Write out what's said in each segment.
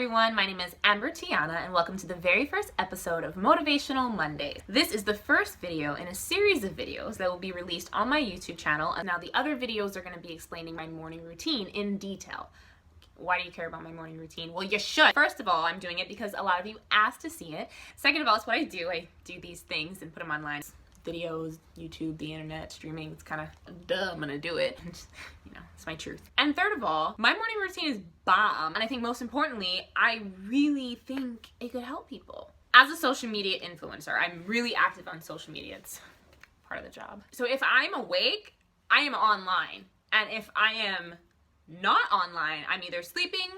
everyone, my name is Amber-Tiana and welcome to the very first episode of Motivational Mondays. This is the first video in a series of videos that will be released on my YouTube channel, and now the other videos are going to be explaining my morning routine in detail. Why do you care about my morning routine? Well, you should. First of all, I'm doing it because a lot of you asked to see it. Second of all, it's what I do. I do these things and put them online. Videos, YouTube, the internet, streaming, it's kind of duh, I'm gonna do it. You know, it's my truth. And third of all, my morning routine is bomb. And I think most importantly, I really think it could help people. As a social media influencer, I'm really active on social media. It's part of the job. So if I'm awake, I am online. And if I am not online, I'm either sleeping,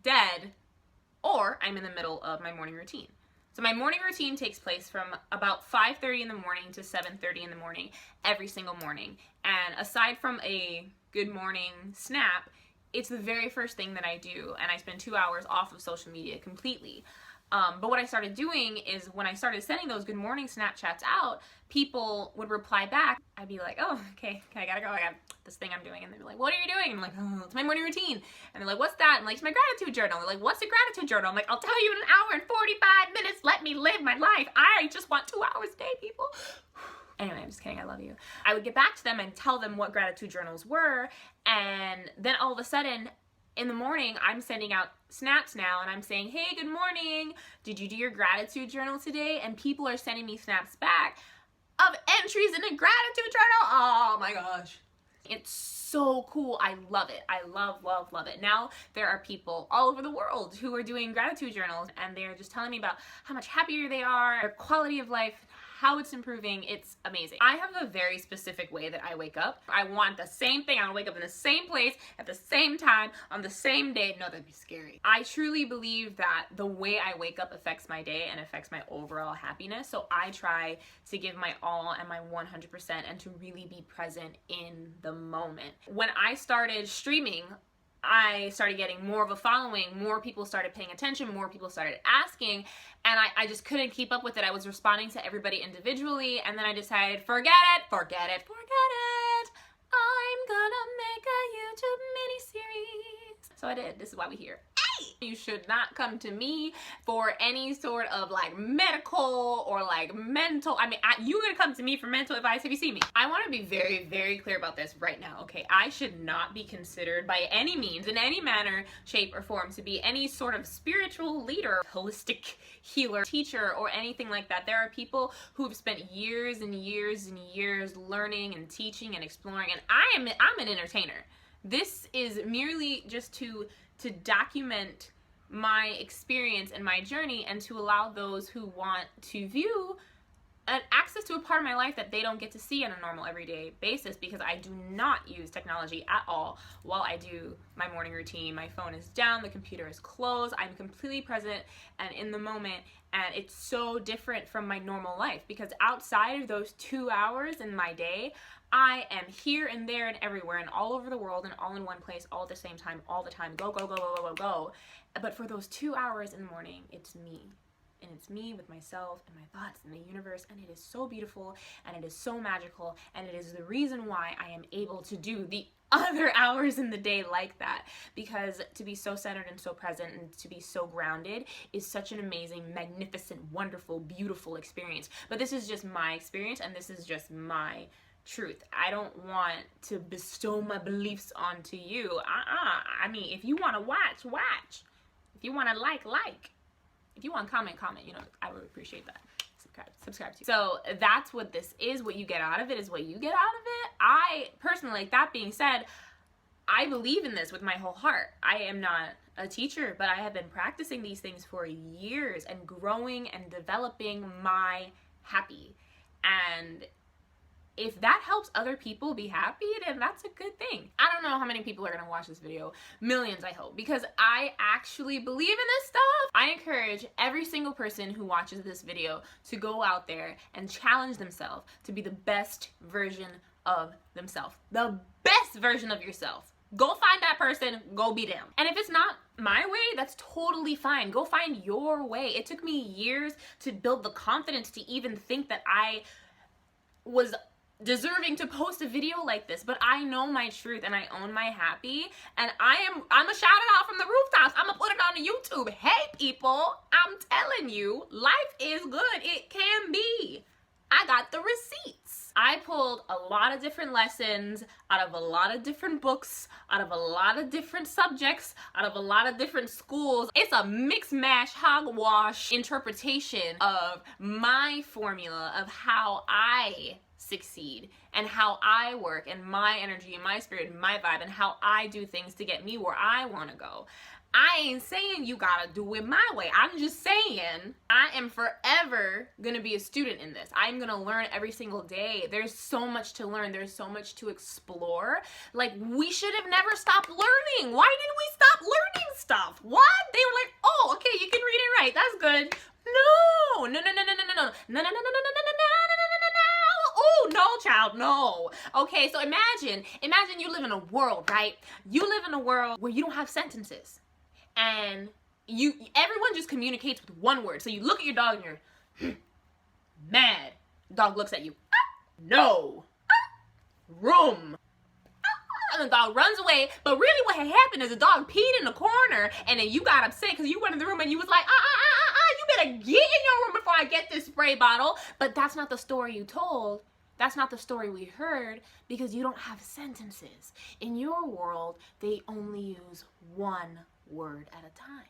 dead, or I'm in the middle of my morning routine. So my morning routine takes place from about 5:30 in the morning to 7:30 in the morning every single morning. And aside from a good morning snap, it's the very first thing that I do, and I spend 2 hours off of social media completely. But what I started doing is when I started sending those good morning Snapchats out, people would reply back. I'd be like, oh, okay, I gotta go. I got this thing I'm doing. And they'd be like, what are you doing? And I'm like, oh, it's my morning routine. And they're like, what's that? And I'm like, it's my gratitude journal. They're like, what's a gratitude journal? I'm like, I'll tell you in an hour and 45 minutes. Let me live my life. I just want 2 hours a day, people. Anyway, I'm just kidding. I love you. I would get back to them and tell them what gratitude journals were. And then all of a sudden, in the morning, I'm sending out snaps now and I'm saying, hey, good morning. Did you do your gratitude journal today? And people are sending me snaps back of entries in a gratitude journal. Oh my gosh. It's so cool. I love it. I love, love, love it. Now there are people all over the world who are doing gratitude journals and they're just telling me about how much happier they are, their quality of life, how it's improving. It's amazing. I have a very specific way that I wake up. I want the same thing. I want to wake up in the same place at the same time on the same day. No, that'd be scary. I truly believe that the way I wake up affects my day and affects my overall happiness. So I try to give my all and my 100% and to really be present in the moment. When I started streaming, I started getting more of a following, more people started paying attention, more people started asking, and I just couldn't keep up with it. I was responding to everybody individually, and then I decided, forget it. I'm gonna make a YouTube mini-series. So I did. This is why we're here. You should not come to me for any sort of like medical or like mental. I mean, you're gonna come to me for mental advice if you see me. I want to be very, very clear about this right now, okay? I should not be considered by any means, in any manner, shape, or form to be any sort of spiritual leader, holistic healer, teacher, or anything like that. There are people who have spent years and years and years learning and teaching and exploring, and I'm an entertainer. This is merely just to document my experience and my journey and to allow those who want to view access to a part of my life that they don't get to see on a normal everyday basis, because I do not use technology at all while I do my morning routine. My phone is down, the computer is closed, I'm completely present and in the moment, and it's so different from my normal life because outside of those 2 hours in my day, I am here and there and everywhere and all over the world and all in one place all at the same time, all the time. Go, go, go, go, go, go, go. But for those 2 hours in the morning, it's me. And it's me with myself and my thoughts and the universe, and it is so beautiful and it is so magical, and it is the reason why I am able to do the other hours in the day like that, because to be so centered and so present and to be so grounded is such an amazing, magnificent, wonderful, beautiful experience. But this is just my experience and this is just my truth. I don't want to bestow my beliefs onto you. I mean, if you want to watch, watch. If you want to like. If you want to comment, you know, I would appreciate that. Subscribe to. So that's what this is. What you get out of it is what you get out of it. I personally, like, that being said, I believe in this with my whole heart. I am not a teacher, but I have been practicing these things for years and growing and developing my happy. And if that helps other people be happy, then that's a good thing. I don't know how many people are gonna watch this video. Millions, I hope, because I actually believe in this stuff. I encourage every single person who watches this video to go out there and challenge themselves to be the best version of themselves. The best version of yourself. Go find that person, go be them. And if it's not my way, that's totally fine. Go find your way. It took me years to build the confidence to even think that I was deserving to post a video like this, but I know my truth and I own my happy, and I'm a shout it out from the rooftops. I'm gonna put it on YouTube. Hey people, I'm telling you, life is good. It can be. I got the receipts. I pulled a lot of different lessons out of a lot of different books, out of a lot of different subjects, out of a lot of different schools. It's a mix mash hogwash interpretation of my formula of how I succeed and how I work and my energy and my spirit and my vibe and how I do things to get me where I want to go. I ain't saying you gotta do it my way. I'm just saying I am forever gonna be a student in this. I'm gonna learn every single day. There's so much to learn. There's so much to explore. Like, we should have never stopped learning. Why did we stop learning stuff? What? They were like, oh, okay, you can read and write. That's good. No, no, no, no, no, no, no, no, no, no, no, no, no, no, no, no, no. Oh, no, child, no. Okay, so imagine you live in a world, right? You live in a world where you don't have sentences. And everyone just communicates with one word. So you look at your dog and you're mad. Dog looks at you. No. Room. And the dog runs away. But really what had happened is the dog peed in the corner, and then you got upset because you went in the room and you was like, you better get in your room before I get this spray bottle. But that's not the story you told. That's not the story we heard, because you don't have sentences. In your world, they only use one word at a time.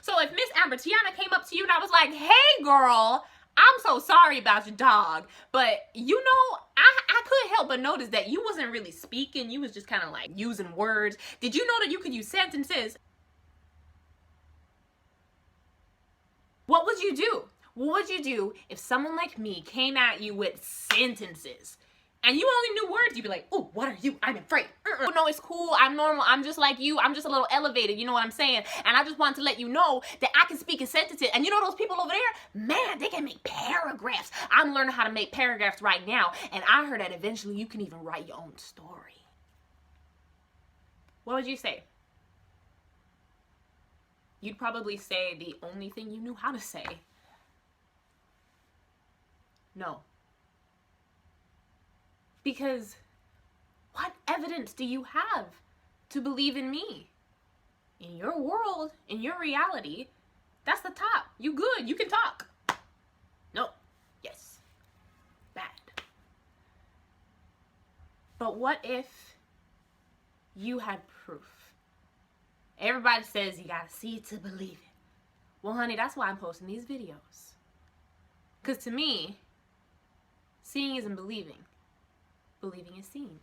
So if Miss Amber-Tiana came up to you and I was like, hey girl, I'm so sorry about your dog, but you know, I couldn't help but notice that you wasn't really speaking. You was just kind of like using words. Did you know that you could use sentences? What would you do? What would you do if someone like me came at you with sentences? And you only knew words? You'd be like, oh, what are you? I'm afraid. No, it's cool. I'm normal. I'm just like you. I'm just a little elevated. You know what I'm saying? And I just want to let you know that I can speak in sentences. And you know those people over there? Man, they can make paragraphs. I'm learning how to make paragraphs right now. And I heard that eventually you can even write your own story. What would you say? You'd probably say the only thing you knew how to say. No. Because what evidence do you have to believe in me? In your world, in your reality, that's the top. You good. You can talk. No. Yes. Bad. But what if you had proof? Everybody says you gotta see it to believe it. Well, honey, that's why I'm posting these videos. Because to me, seeing isn't believing. Believing is seeing.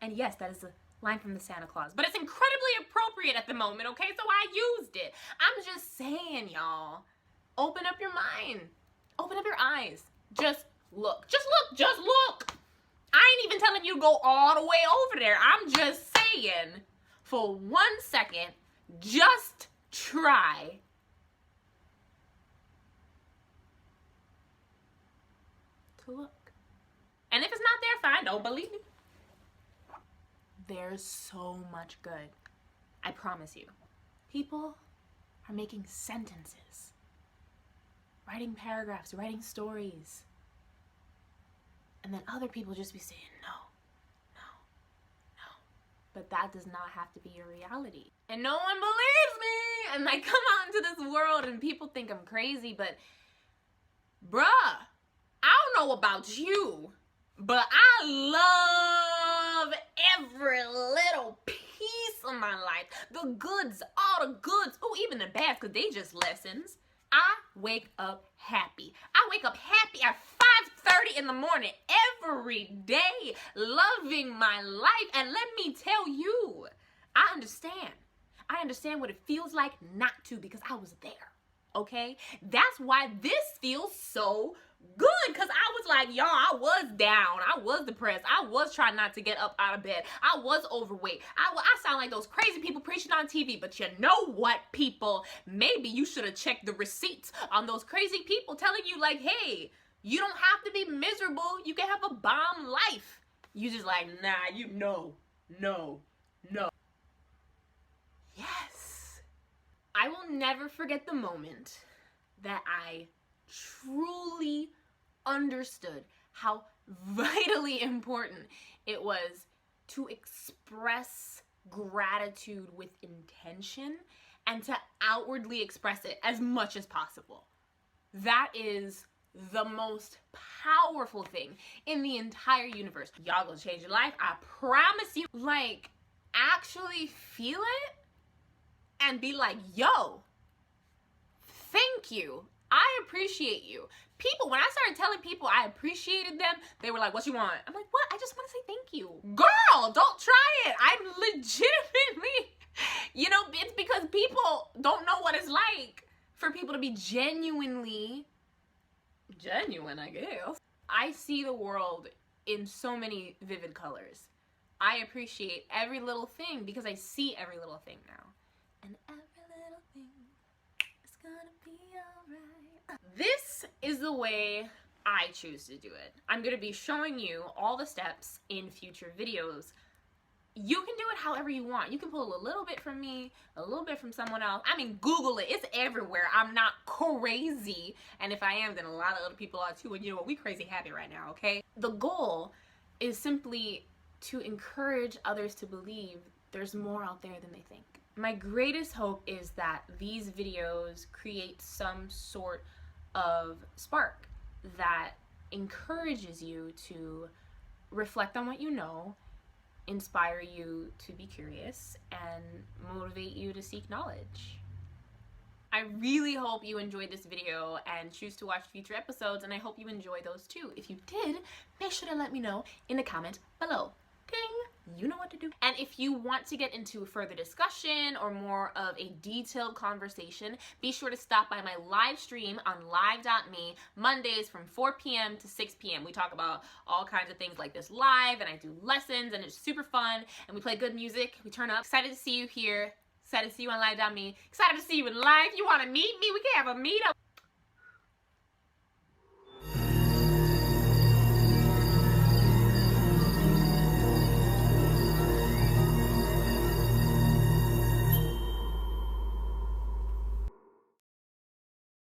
And yes, that is a line from the Santa Claus. But it's incredibly appropriate at the moment, okay? So I used it. I'm just saying, y'all. Open up your mind. Open up your eyes. Just look. Just look. Just look. I ain't even telling you to go all the way over there. I'm just saying, for 1 second, just try. To look. And if it's not there, fine, don't believe me. There's so much good. I promise you. People are making sentences, writing paragraphs, writing stories. And then other people just be saying, no, no, no. But that does not have to be your reality. And no one believes me. And I come out into this world and people think I'm crazy, but bruh, I don't know about you, but I love every little piece of my life. The goods, all the goods. Oh, even the bads, because they just lessons. I wake up happy. I wake up happy at 5:30 in the morning every day, loving my life. And let me tell you, I understand. I understand what it feels like not to, because I was there, okay? That's why this feels so good, because I was like, y'all, I was down. I was depressed. I was trying not to get up out of bed. I was overweight. I sound like those crazy people preaching on TV, but you know what, people? Maybe you should have checked the receipts on those crazy people telling you, like, hey, you don't have to be miserable. You can have a bomb life. You just like, nah, you know, no. Yes. I will never forget the moment that I truly understood how vitally important. It was to express gratitude with intention and to outwardly express it as much as possible. That is the most powerful thing in the entire universe. Y'all gonna change your life, I promise you. Like, actually feel it and be like, yo, thank you. I appreciate you. People, when I started telling people I appreciated them, they were like, what you want? I'm like, what? I just want to say thank you. Girl, don't try it. I'm legitimately, you know, it's because people don't know what it's like for people to be genuine, I guess. I see the world in so many vivid colors. I appreciate every little thing because I see every little thing now. And every little thing is gonna be alright. This is the way I choose to do it. I'm gonna be showing you all the steps in future videos. You can do it however you want. You can pull a little bit from me, a little bit from someone else. I mean, Google it. It's everywhere. I'm not crazy. And if I am, then a lot of other people are too. And you know what? We crazy happy right now, okay? The goal is simply to encourage others to believe there's more out there than they think. My greatest hope is that these videos create some sort of spark that encourages you to reflect on what you know, inspire you to be curious, and motivate you to seek knowledge. I really hope you enjoyed this video and choose to watch future episodes, and I hope you enjoy those too. If you did, make sure to let me know in the comment below. Ding! You know what to do. And if you want to get into further discussion or more of a detailed conversation, be sure to stop by my live stream on live.me Mondays from 4 p.m. to 6 p.m. We talk about all kinds of things like this live, and I do lessons, and it's super fun, and we play good music. We turn up. Excited to see you here. Excited to see you on live.me. Excited to see you in live. You want to meet me? We can have a meetup.